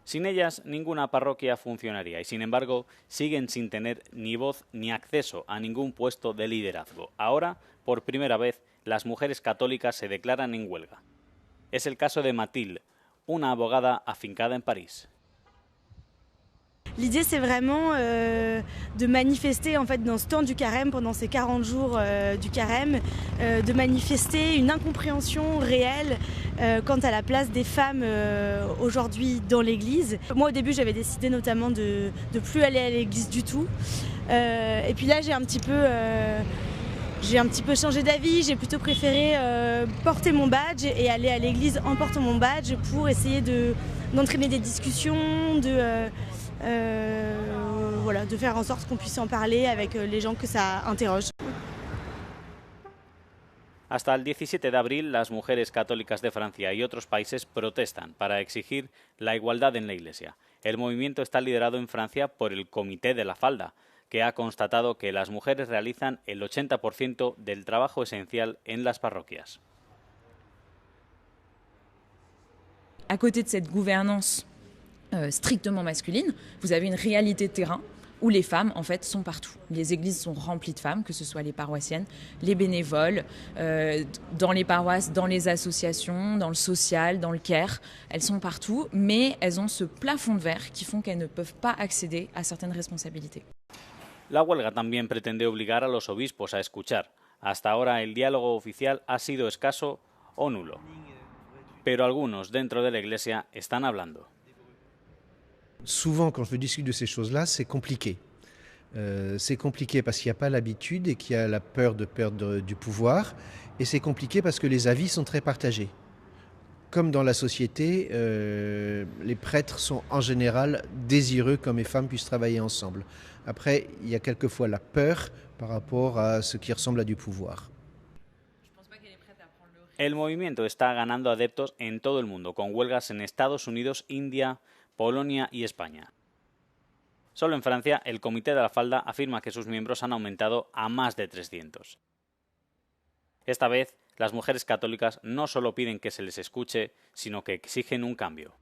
Sin ellas, ninguna parroquia funcionaría y, sin embargo, siguen sin tener ni voz ni acceso a ningún puesto de liderazgo. Ahora, por primera vez, las mujeres católicas se declaran en huelga. Es el caso de Mathilde, una abogada afincada en París. L'idée, c'est vraiment de manifester en fait, dans ce temps du carême, pendant ces 40 jours du carême, de manifester une incompréhension réelle quant à la place des femmes aujourd'hui dans l'Église. Moi, au début, j'avais décidé notamment de ne plus aller à l'Église du tout. Et puis là, j'ai un petit peu changé d'avis, j'ai plutôt préféré porter mon badge et aller à l'église en portant mon badge pour essayer d'entraîner des discussions, voilà, de faire en sorte qu'on puisse en parler avec les gens que ça interroge. Hasta el 17 de abril, las mujeres católicas de Francia y otros países protestan para exigir la igualdad en la Iglesia. El movimiento está liderado en Francia por el Comité de la Falda, que ha constatado que las mujeres realizan el 80% del trabajo esencial en las parroquias. À côté de cette gouvernance strictement masculine, vous avez une réalité de terrain où les femmes, en fait, sont partout. Les églises sont remplies de femmes, que ce soit les paroissiennes, les bénévoles, dans les paroisses, dans les associations, dans le social, dans le care. Elles sont partout, mais elles ont ce plafond de verre qui font qu'elles ne peuvent pas accéder à certaines responsabilités. La huelga también pretende obligar a los obispos a escuchar. Hasta ahora el diálogo oficial ha sido escaso o nulo. Pero algunos dentro de la Iglesia están hablando. Souvent, quand je discute de ces choses-là, c'est compliqué. C'est compliqué parce qu'il n'y a pas l'habitude et qu'il y a la peur de perdre du pouvoir. Et c'est compliqué parce que les avis sont très partagés. Comme dans la société, les prêtres sont en général désireux qu'hommes et femmes puissent travailler ensemble. Après, il y a quelquefois la peur par rapport à ce qui ressemble à du pouvoir. El movimiento está ganando adeptos en todo el mundo, con huelgas en Estados Unidos, India, Polonia y España. Solo en Francia, el Comité de la Falda afirma que sus miembros han aumentado a más de 300. Esta vez, las mujeres católicas no solo piden que se les escuche, sino que exigen un cambio.